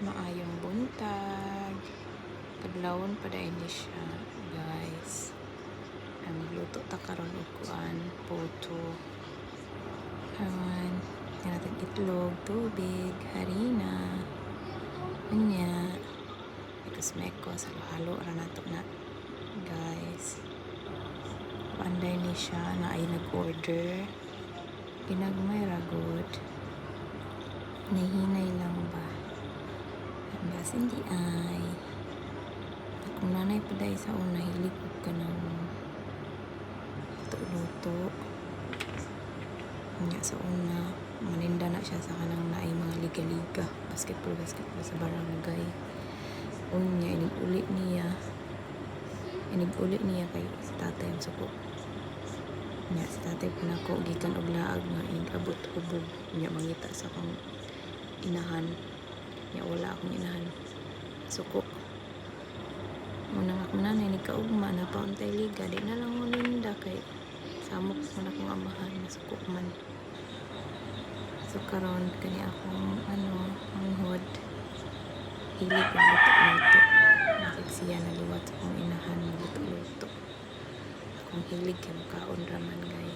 Maayong buntag. Kadlawon pa dahil ni siya, guys. Ang luto ta karon og kuan, puto. Ayan. Natin itlog, tubig, harina. Unya. Mekos-mekos. Halo-halo ra nato na, guys. Panday ni siya na ay nag-order. Ginagmay ra good. Nahinay lang ba? Bas hindi ay. Kung nanay pa dahil sa una, hilig ko ka ng luto. Nga sa una, maninda na siya sa kanang naay mga liga-liga. Basketball sa barangay. Unya, inig-uli niya kay si tatay ang suko. Nga, si tatay pinako, gikan og laag nga inig-abot ubog. Nga, mangita sa akong inahan. Nga, wala akong inahan. Suko. Muna nga kung nanay, nagkaugma na pauntay liga. Di na lang maninda kay samok mo na kong amahan. Nasuko man. So, karon kani akong manghod. Hilig ang luto-luto. Bakit siya naliwat sa akong inahan ng luto-luto. Akong hilig kay makaon raman, guys.